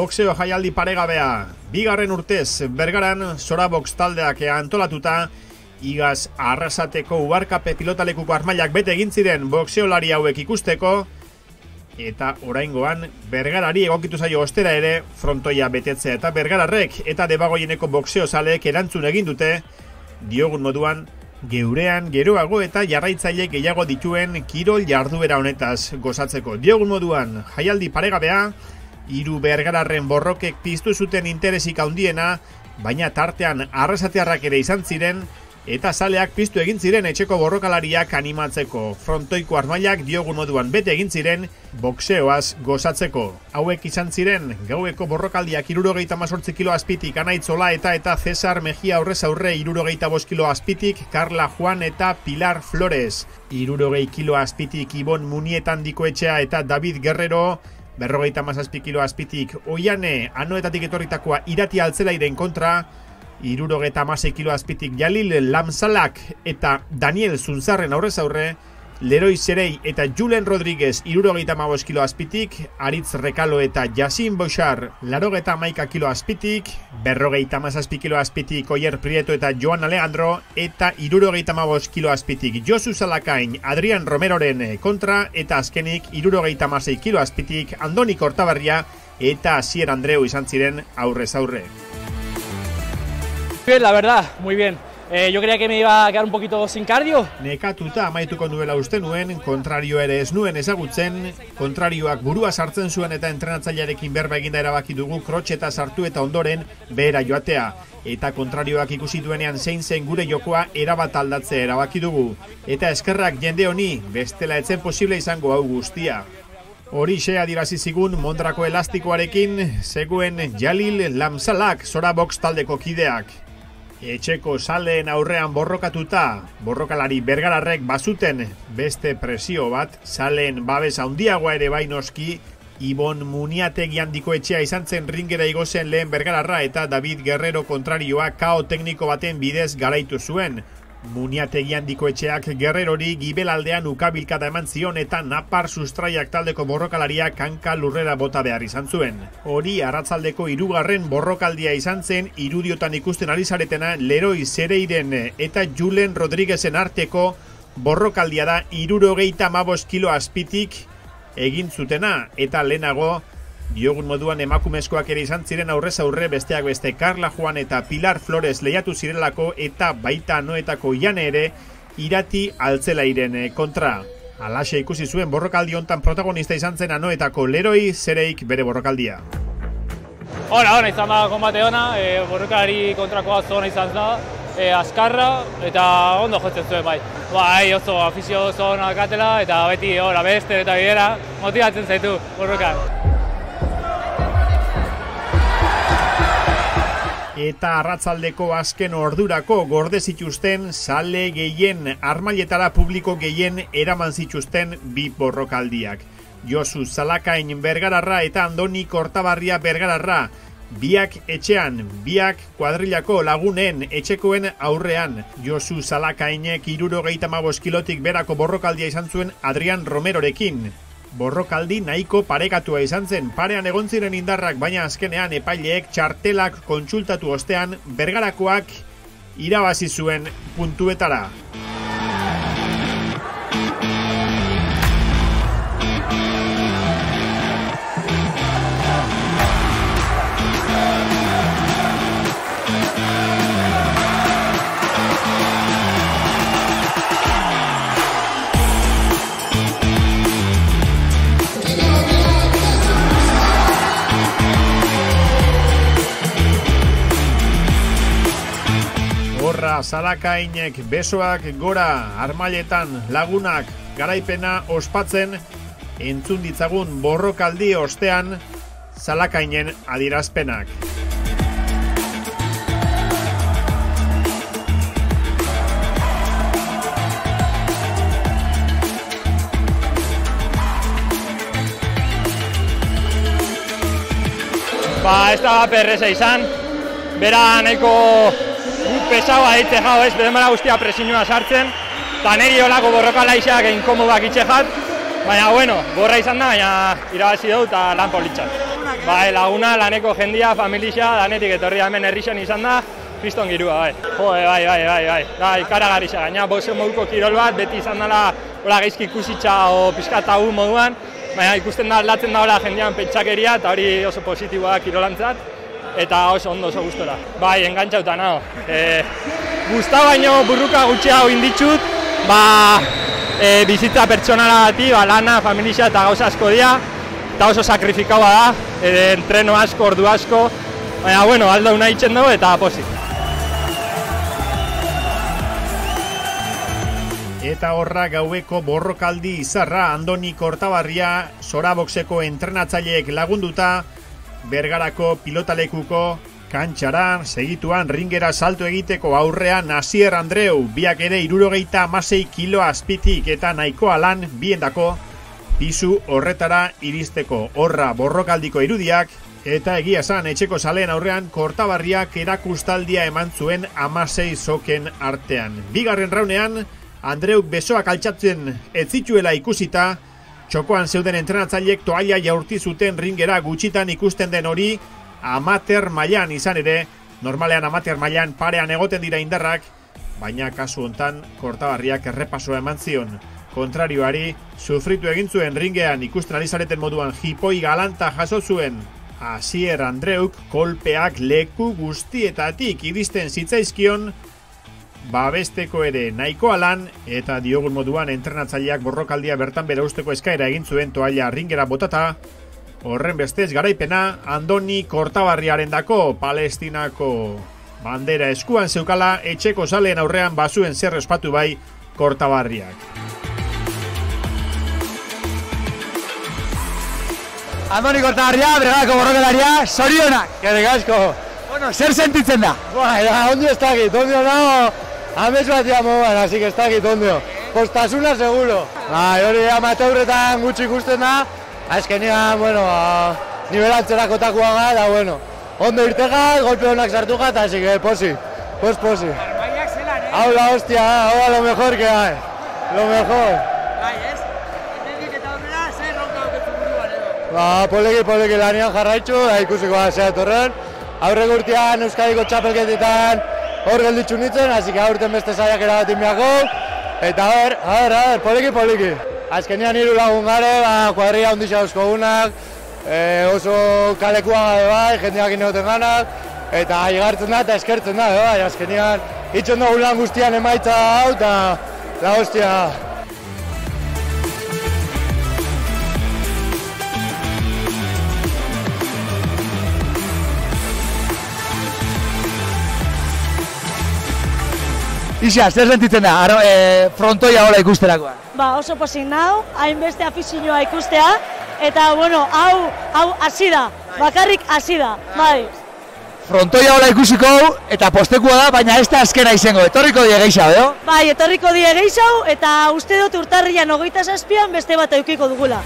boxeo jaialdi paregabea. Bigarren urtez, Bergaran Sorabox taldeak antolatuta, igaz Arrasateko Ubarkape pilotalekuko armailak bete egin ziren boxeolari hauek ikusteko, eta oraingoan Bergarari egokitu zaio ostera ere frontoia betetzea, eta Bergararrek eta Debagoieneko boxeozaleek erantzun egin dute, diogun moduan, geurean geroago eta jarraitzaile gehiago dituen kirol jarduera honetaz gozatzeko. Diogun moduan, jaialdi paregabea, 3 Bergararren borrokek piztu zuten interesik handiena, baina tartean Arrasatearrak ere izan ziren, eta zaleak piztu egin ziren etxeko borrokalariak animatzeko. Frontoiko armailak diogun moduan bete egin ziren boxeoaz gozatzeko. Hauek izan ziren gaueko borrokaldiak 78 kilo azpitik Anaitzola eta Cesar Mejia aurrez aurre 65 kilo azpitik Carla Juan eta Pilar Flores. 60 kilo azpitik Ibon Munietan Dikoetxea eta David Guerrero. 57 kilo azpitik Oiane Anoetatik etorritakoa Irati Altzelairen kontra. 76 kilo azpitik Jalil Lamsalak eta Daniel Zunzarren aurrez aurre. Leroy Serei eta Julen Rodríguez 75 kilo azpitik, Aritz Rekalo eta Yasin Boixar 81 kilo azpitik, 57 kilo azpitik Oier Prieto eta Joan Alejandro, eta 75 kilo azpitik Josu Zalakain Adrian Romeroren kontra, eta azkenik 76 kilo azpitik Andoni Kortabarria eta Asier Andreu izan ziren aurrez aurre. Bien, la verdad, muy bien. Yo creía que me iba a quedar un poquito sin cardio. Nekatuta amaituko nuela uste nuen, kontrario ere ez nuen ezagutzen, kontrarioak burua sartzen zuen eta entrenatzailearekin berba eginda erabaki dugu krotxeta sartu eta ondoren behera joatea. Eta kontrarioak ikusi duenean zein zen gure jokoa erabat aldatzea erabaki dugu. Eta eskerrak jende honi, bestela etzen posible izango hau guztia. Horixe adierazi zigun Mondrako elastikoarekin zegoen Jalil Lamsalak Sorabox taldeko kideak. Etxeko zaleen aurrean borrokatuta, borrokalari Bergararrek bazuten beste presio bat, zaleen babes handiagoa ere bai noski, Ibon Muniategian Dikoetxea izan zen ringera igozen lehen Bergararra eta David Guerrero kontrarioa kao tekniko baten bidez garaitu zuen. Muniategian Dikoetxeak Guerrerori gibelaldean ukabilkada eman zion eta napar sustraiak taldeko borrokalariak hanka lurrera bota behar izan zuen. Hori arratsaldeko 3. borrokaldia izan zen, irudiotan ikusten ari zaretena Leroy Sereiren eta Julen Rodríguezen arteko borrokaldia da 75 kilo azpitik egin zutena, eta lehenago diogun moduan emakumezkoak ere izan ziren aurrez aurre, besteak beste Carla Juan eta Pilar Flores lehiatu zirelako, eta baita Anoetako Iane ere Irati Altzelairen kontra. Alaxe ikusi zuen borrokaldi hontan protagonista izan zen Anoetako Leroy Sereik bere borrokaldia. Ona izan da konbate ona, borrokalari kontrakoa zona izan da, azkarra eta ondo jotzen zuen bai. Bai, oso afizio oso ona katela eta beti beste eta bidera motibatzen zaitu borrokan. Eta arratsaldeko azken ordurako gorde zituzten zale gehien, armailetara publiko gehien eraman zituzten bi borrokaldiak. Josu Zalakain Bergararra eta Andoni Kortabarria Bergararra, biak etxean, biak kuadrilako lagunen etxekoen aurrean. Josu Zalakainek 75 kilotik berako borrokaldia izan zuen Adrian Romerorekin. Borrokaldi nahiko parekatua izan zen, parean egon ziren indarrak, baina azkenean epaileek txartelak kontsultatu ostean Bergarakoak irabazi zuen puntuetara. Zalakainek besoak gora, armailetan lagunak garaipena ospatzen, entzun ditzagun borrokaldi ostean Zalakainen adierazpenak. Ez da perreza izan, bera nahiko pesaua hitze jau ez, denbora guztia presinua sartzen, eta niri olako borrokala izak inkomodak itxe jat, baina bueno, borra izan da, baina irabazi dugu eta lan politzat. Bai, laguna, laneko jendia, familia, danetik etorri hemen herrixan izan da, kriston girua, bai. Bai, ikaragarri xa, gaina boxeo moduko kirol bat, beti izan dela gaizki ikusitza o pizkat tabu moduan, baina ikusten da aldatzen da jendean pentsakeria, eta hori oso positiboa da kirolantzat, eta oso ondo, oso gustora. Bai, engantxauta nago. Guzta baino burruka gutxiago inditxut, bizitza pertsonala bati, lana, familia eta gauza asko dira, eta oso sakrifikaua da, entreno asko, ordu asko, baina, bueno, alda una itxen dugu eta pozik. Eta horra gaueko borrokaldi izarra Andoni Kortabarria soraboxeko entrenatzaileek lagunduta Bergarako pilotalekuko kantxaran segituan ringera salto egiteko aurrean Asier Andreu, biak ere 76 kilo azpitik eta nahikoa lan biendako pisu horretara iristeko. Horra borrokaldiko irudiak eta egia esan etxeko zaleen aurrean Kortabarriak erakustaldia eman zuen 16 soken artean. Bigarren raunean Andreuk besoak altxatzen ez zituela ikusita, txokoan zeuden entrenatzaileek toalla jaurti zuten ringera gutxitan ikusten den hori amateur mailan izan ere, normalean amateur mailan parean egoten dira indarrak, baina kasu hontan Kortabarriak errepasoa eman zion. Kontrarioari, sufritu egin zuen ringean ikusten ari zareten moduan jipoi galanta jaso zuen. Asier Andreuk kolpeak leku guztietatik iristen zitzaizkion, babesteko ere nahikoa lan eta diogun moduan entrenatzaileak borrokaldia bertan bera usteko eskaera egin zuen toalla ringera botata. Horren bestez garaipena Andoni Kortabarriarendako Palestinako bandera eskuan zeukala etxeko zaleen aurrean bazuen zer ospatu bai Kortabarriak. Andoni Kortabarria, Bergarako borrokalaria, zorionak! Gerrik asko! Bueno, zer sentitzen da? Ondio ez dakit, ondio nago, amez bat moduan, así que ez dakit ondio. Postasuna seguro. Hori amateurretan gutxi ikusten da, azkenean, bueno, nivelantzerakotakoa ga, da, bueno, ondo irtegat, golpe honak sartugat, así que posi, posi. Arbaiak zelan, Hau la hostia, hau lo mejor que hay, lo mejor. Bai, ez? Etendik eta horrela, zer ronka oketzu buruan edo? Poliki lanian jarraitzu, ikusiko da zea torren. Aurreko urtean Euskadiko txapelketetan hor gelditzu nintzen, así que aurten beste zaiak erabatin biako. Eta a ver, poliki. Azkenean 3 lagun gare, kuadria ondixea euskogunak, oso kalekua gabe bai, jendeak inegoten ganak, eta igartzen da eta eskertzen da, bai, azkenean itxon dugu lan guztian emaitza hau, eta la hostia. Isa, zer sentitzen da, frontoia hola ikusterakoa? Oso pozik nau, hainbeste afizioa ikustea, eta, bueno, hau hasi da, bakarrik hasi da, bai. Frontoia hola ikusiko, eta postekua da, baina ez da azkena izango, etorriko die gehiago, edo? Bai, etorriko die gehiago, eta uste dut urtarrian 27an beste bat eukiko dugula.